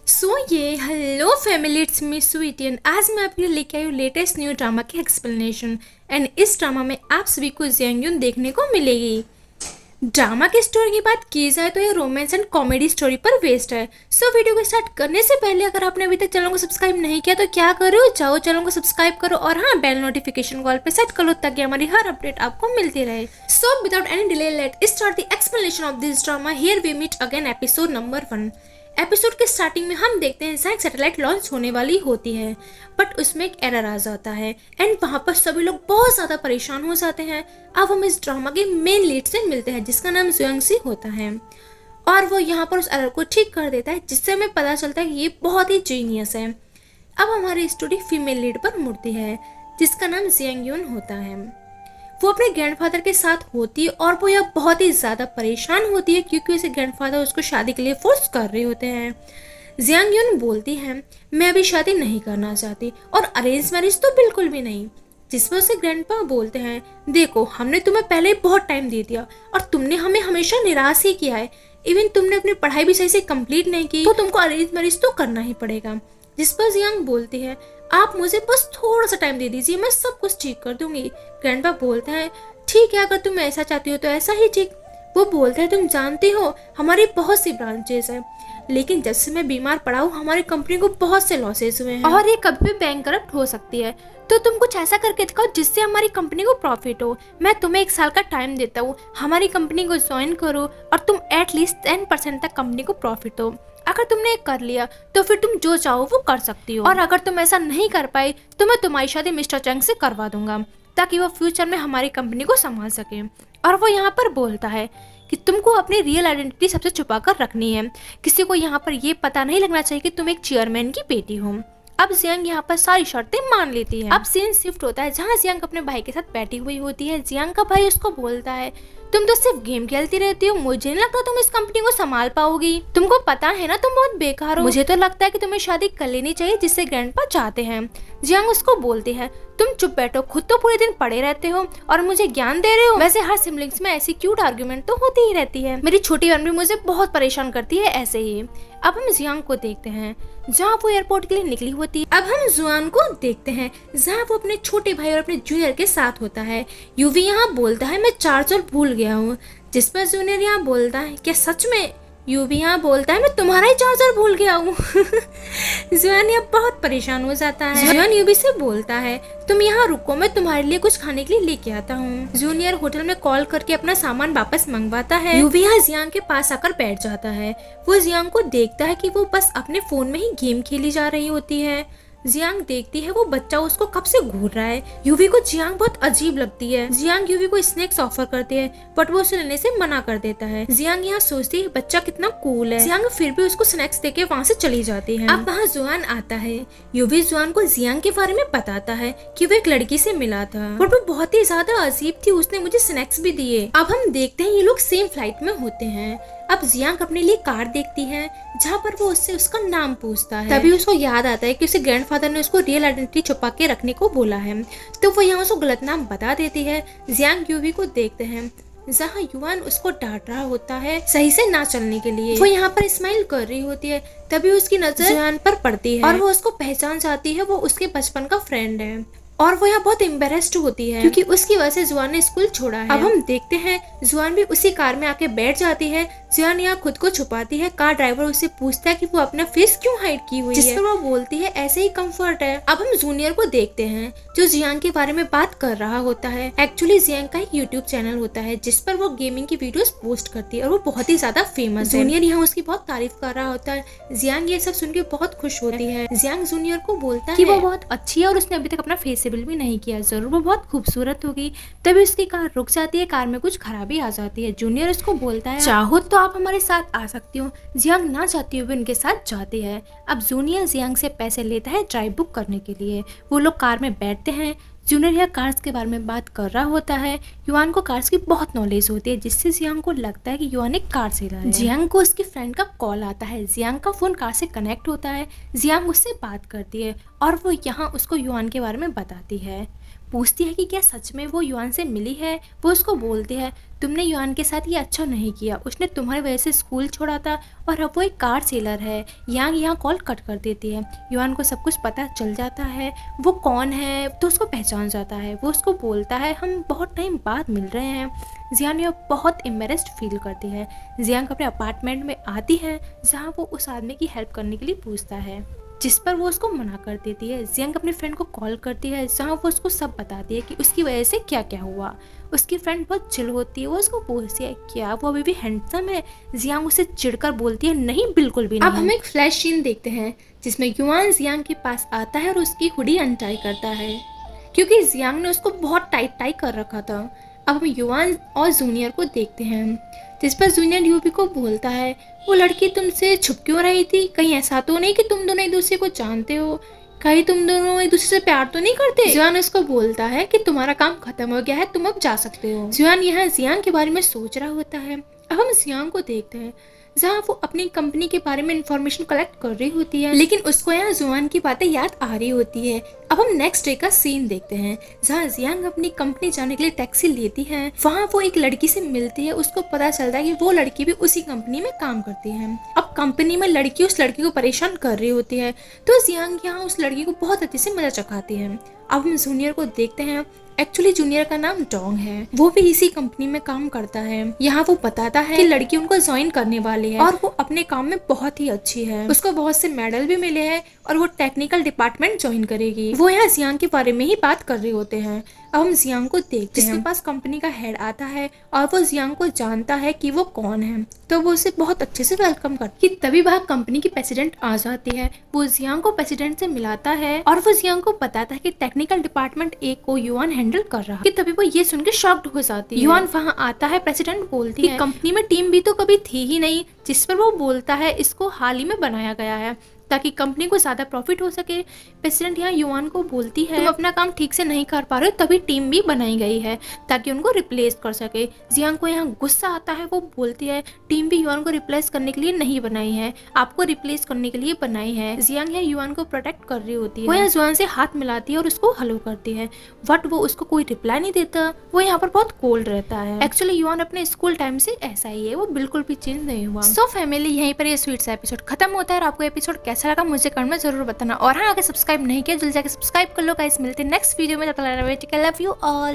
ये hello family, it's me Sweety and आज मैं आपके लिए लेके आई हूँ लेटेस्ट न्यू ड्रामा की एक्सप्लेनेशन। एंड इस ड्रामा में आप सभी को जियांग देखने को मिलेगी। ड्रामा की स्टोरी की बात की जाए तो ये रोमांस एंड कॉमेडी स्टोरी पर बेस्ड है। वीडियो को स्टार्ट करने से पहले अगर आपने अभी तक चैनल को सब्सक्राइब नहीं किया तो क्या करो, जाओ चैनल को सब्सक्राइब करो और हाँ, बेल नोटिफिकेशन कॉल पे सेट करो ताकि हमारी हर अपडेट आपको मिलती रहे। Without any delay let start the explanation of this drama. Here we meet again episode number 1। Episode के स्टार्टिंग में हम देखते हैं जहाँ सैटेलाइट लॉन्च होने वाली होती है, बट उसमें एक एरर आ जाता है एंड वहाँ पर सभी लोग बहुत ज़्यादा परेशान हो जाते हैं। अब हम इस ड्रामा के मेन लीड से मिलते हैं जिसका नाम जुयांग होता है और वो यहाँ पर उस एरर को ठीक कर देता है, जिससे हमें पता चलता है कि ये बहुत ही जीनियस है। अब हमारी स्टोरी फीमेल लीड पर मुड़ती है जिसका नाम जियांग होता है। वो अपने ग्रैंडफादर के साथ होती है और वो यह बहुत ही ज़्यादा परेशान होती है क्योंकि उसे ग्रैंडफादर उसको शादी के लिए फोर्स कर रहे होते हैं। जियांग बोलती है मैं अभी शादी नहीं करना चाहती और अरेंज मैरिज तो बिल्कुल भी नहीं। जिस पर उसे ग्रैंडपा बोलते हैं देखो, हमने तुम्हें पहले बहुत टाइम दे दिया और तुमने हमें हमेशा निराश ही किया है। इवन तुमने अपनी पढ़ाई भी सही से कंप्लीट नहीं की तो तुमको अरेंज मैरिज तो करना ही पड़ेगा। जिस पर जियांग बोलती है आप मुझे बस थोड़ा सा टाइम दे दीजिए, मैं सब कुछ ठीक कर दूंगी। ग्रैंडपा बोलता है ठीक है, अगर तुम ऐसा चाहती हो तो ऐसा ही ठीक। वो बोलता है तुम जानती हो हमारी बहुत सी ब्रांचेस हैं, लेकिन जब से मैं बीमार पड़ा हूँ हमारी कंपनी को बहुत से लॉसेस हुए हैं और ये कभी भी बैंकरप्ट हो सकती है। तो तुम कुछ ऐसा करके दिखाओ जिससे हमारी कंपनी को प्रॉफिट हो। मैं तुम्हें 1 साल का टाइम देता हूँ, हमारी कंपनी को ज्वाइन करो और तुम एटलीस्ट 10% तक कंपनी को प्रॉफिट हो। अगर तुमने कर लिया तो फिर तुम जो चाहो वो कर सकती हो, और अगर तुम ऐसा नहीं कर पाई तो मैं तुम्हारी शादी मिस्टर चंग से करवा दूंगा ताकि वो फ्यूचर में हमारी कंपनी को संभाल सके। और वो यहाँ पर बोलता है कि तुमको अपनी रियल आइडेंटिटी सबसे छुपा कर रखनी है, किसी को यहाँ पर ये पता नहीं लगना चाहिए कि तुम एक चेयरमैन की बेटी हो। अब जियांग यहाँ पर सारी शर्तें मान लेती है। अब सीन शिफ्ट होता है जहाँ जियांग अपने भाई के साथ बैठी हुई होती है। जियांग का भाई उसको बोलता है तुम तो सिर्फ गेम खेलती रहती हो, मुझे नहीं लगता तुम इस कंपनी को संभाल पाओगी। तुमको पता है ना तुम बहुत बेकार हो, मुझे तो लगता है कि तुम्हें शादी कर लेनी चाहिए जिससे ग्रैंडपा चाहते हैं। जियांग उसको बोलती है तुम चुप बैठो, खुद तो पूरे दिन पड़े रहते हो और मुझे ज्ञान दे रहे हो। वैसे हर सिबलिंग्स में ऐसी क्यूट आर्गुमेंट तो होती ही रहती है, मेरी छोटी बहन भी मुझे बहुत परेशान करती है ऐसे ही। अब हम जियांग को देखते हैं जहाँ वो एयरपोर्ट के लिए निकली होती है। अब हम जुआन को देखते हैं जहाँ वो अपने छोटे भाई और अपने जूनियर के साथ होता है। यूवी यहाँ बोलता है मैं चार्जर भूल गया हूँ, जिस पर जूनियर यहाँ बोलता है क्या सच में? यूवी यहाँ बोलता है मैं तुम्हारा ही चार्जर भूल गया हूँ। जुआन यहाँ बहुत परेशान हो जाता है। जुआन यूवी से बोलता है तुम यहाँ रुको, मैं तुम्हारे लिए कुछ खाने के लिए लेके आता हूँ। जूनियर होटल में कॉल करके अपना सामान वापस मंगवाता है। यूवी यहाँ जियांग के पास आकर बैठ जाता है। वो जियांग को देखता है कि वो बस अपने फोन में ही गेम खेली जा रही होती है। जियांग देखती है वो बच्चा उसको कब से घूर रहा है। यूवी को जियांग बहुत अजीब लगती है। जियांग यूवी को स्नैक्स ऑफर करती है बट वो उसे लेने से मना कर देता है। जियांग यहाँ सोचती है बच्चा कितना कूल है। जियांग फिर भी उसको स्नैक्स देके वहाँ से चली जाती है। अब वहाँ जुआन आता है। यूवी जुआन को जियांग के बारे में बताता है कि वो एक लड़की से मिला था बट वो बहुत ही ज्यादा अजीब थी, उसने मुझे स्नैक्स भी दिए। अब हम देखते हैं ये लोग सेम फ्लाइट में होते हैं। अब जियांग अपने लिए कार देखती है जहाँ पर वो उससे उसका नाम पूछता है। तभी उसको याद आता है कि उसे ग्रैंडफादर ने उसको रियल आइडेंटिटी छुपा के रखने को बोला है, तो वो यहाँ उसको गलत नाम बता देती है। जियांग यूवी को देखते हैं जहाँ युवान उसको डांट रहा होता है सही से ना चलने के लिए। वो यहाँ पर स्माइल कर रही होती है, तभी उसकी नजर जुआन पर पड़ती है और वो उसको पहचान जाती है, वो उसके बचपन का फ्रेंड है। और वो यहाँ बहुत एम्बेरेस्ड होती है क्योंकि उसकी वजह से जुआन ने स्कूल छोड़ा है। अब हम देखते हैं जुआन भी उसी कार में आके बैठ जाती है। जुआन यहाँ खुद को छुपाती है। कार ड्राइवर उससे पूछता है कि वो अपना फेस क्यों हाइड की हुई है, जिस पर वो बोलती है ऐसे ही कंफर्ट है। अब हम जूनियर को देखते हैं जो जियांग के बारे में बात कर रहा होता है। एक्चुअली जियांग का एक यूट्यूब चैनल होता है जिस पर वो गेमिंग की वीडियोस पोस्ट करती है और वो बहुत ही ज्यादा फेमस है। जूनियर यहाँ उसकी बहुत तारीफ कर रहा होता है। जियांग ये सब सुन के बहुत खुश होती है। जियांग जूनियर को बोलता है कि वो बहुत अच्छी है और उसने अभी तक अपना फेसिबल भी नहीं किया, जरूर वो बहुत खूबसूरत होगी। तभी उसकी कार रुक जाती है, कार में कुछ खराबी आ जाती है। जूनियर उसको बोलता है चाहो तो आप हमारे साथ आ सकती हो। जियांग ना चाहती हुए उनके साथ जाती है। अब जूनियर जियांग से पैसे लेता है ड्राइव बुक करने के लिए। वो लोग कार में बैठते हैं। जूनियर यहाँ कार्स के बारे में बात कर रहा होता है। युआन को कार्स की बहुत नॉलेज होती है जिससे जियांग को लगता है कि युआन एक कार सेलर है। जियांग को उसकी फ्रेंड का कॉल आता है। जियांग का फोन कार से कनेक्ट होता है। जियांग उससे बात करती है और वो यहाँ उसको युआन के बारे में बताती है। पूछती है कि क्या सच में वो युआन से मिली है। वो उसको बोलती है तुमने युआन के साथ ये अच्छा नहीं किया, उसने तुम्हारी वजह से स्कूल छोड़ा था और अब वो एक कार सेलर है। यांग यहाँ कॉल कट कर देती है। युआन को सब कुछ पता चल जाता है वो कौन है, तो उसको पहचान जाता है। वो उसको बोलता है हम बहुत टाइम बाद मिल रहे हैं। जियान यह बहुत एम्बेरेस्ड फील करती है। जियांग अपने अपार्टमेंट में आती है जहाँ वो उस आदमी की हेल्प करने के लिए पूछता है, जिस पर वो उसको मना कर देती है। जियांग अपने फ्रेंड को कॉल करती है जहाँ वो उसको सब बताती है कि उसकी वजह से क्या क्या हुआ। उसकी फ्रेंड बहुत चिल होती है। वो उसको पूछती है क्या वो अभी भी हैंडसम है। जियांग उसे चिढ़कर बोलती है नहीं, बिल्कुल भी नहीं। अब हम एक फ्लैश सीन देखते हैं जिसमें युआन जियांग के पास आता है और उसकी हुडी अनटाई करता है क्योंकि जियांग ने उसको बहुत टाइट टाई कर रखा था। अब हम युआन और जूनियर को देखते हैं जिस पर जूनियर यूबी को बोलता है वो लड़की तुमसे छुप क्यों रही थी, कहीं ऐसा तो नहीं कि तुम दोनों एक दूसरे को जानते हो, कहीं तुम दोनों एक दूसरे से प्यार तो नहीं करते। जियान उसको बोलता है कि तुम्हारा काम खत्म हो गया है, तुम अब जा सकते हो। जियान यहाँ जियांग के बारे में सोच रहा होता है। अब हम जियांग को देखते हैं जहाँ वो अपनी कंपनी के बारे में इंफॉर्मेशन कलेक्ट कर रही होती है, लेकिन उसको यहाँ जुआन की बातें याद आ रही होती है। अब हम नेक्स्ट डे का सीन देखते हैं जहाँ जियांग अपनी कंपनी जाने के लिए टैक्सी लेती है। वहाँ वो एक लड़की से मिलती है। उसको पता चलता है कि वो लड़की भी उसी कंपनी में काम करती है। अब कंपनी में लड़की उस लड़की को परेशान कर रही होती है तो जियांग यहाँ उस लड़की को बहुत अच्छे से मजा चखाती है। अब हम जूनियर को देखते हैं। एक्चुअली जूनियर का नाम डोंग है, वो भी इसी कंपनी में काम करता है। यहाँ वो बताता है कि लड़की उनको ज्वाइन करने वाली है और वो अपने काम में बहुत ही अच्छी है। उसको बहुत से मेडल भी मिले हैं और वो टेक्निकल डिपार्टमेंट ज्वाइन करेगी। वो यहाँ जियांग के बारे में ही बात कर रहे होते हैं। अब हम जियांग को देखते हैं जिसके पास कंपनी का हेड आता है और वो जियांग को जानता है कि वो कौन है, तो वो उसे बहुत अच्छे से वेलकम करती है। तभी वह कंपनी की प्रेसिडेंट आ जाती है। वो जियांग को प्रेसिडेंट से मिलाता है और वो जियांग को बताता है कि टेक्निकल डिपार्टमेंट ए को युआन हैंडल कर रहा है। कि तभी वो ये सुन के शॉक्ड हो जाती है। युआन वहाँ आता है। प्रेसिडेंट बोलती है कंपनी में टीम भी तो कभी थी ही नहीं, जिस पर वो बोलता है इसको हाल ही में बनाया गया है ताकि कंपनी को ज्यादा प्रॉफिट हो सके। प्रेसिडेंट यहाँ युआन को बोलती है तुम अपना काम ठीक से नहीं कर पा रहे हो, तभी टीम भी बनाई गई है ताकि उनको रिप्लेस कर सके। जियांग को यहाँ गुस्सा आता है। वो बोलती है टीम भी युआन को रिप्लेस करने के लिए नहीं बनाई है, आपको रिप्लेस करने के लिए बनाई है। जियांग यहाँ युआन को प्रोटेक्ट कर रही होती है। वो यहाँ जुआन से हाथ मिलाती है और उसको हेलो करती है, बट वो उसको कोई रिप्लाई नहीं देता। वो यहाँ पर बहुत कोल्ड रहता है। एक्चुअली युआन अपने स्कूल टाइम से ऐसा ही है, वो बिल्कुल भी चेंज नहीं हुआ। सो फैमिली, यहीं पर ये स्वीट सा एपिसोड खत्म होता है। और आपको एपिसोड कैसा लगा मुझे कमेंट में जरूर बताना। और हाँ, अगर सब्सक्राइब नहीं किया जल्दी जाकर सब्सक्राइब कर लो गाइस। मिलते हैं नेक्स्ट वीडियो में। तब तक लव यू ऑल।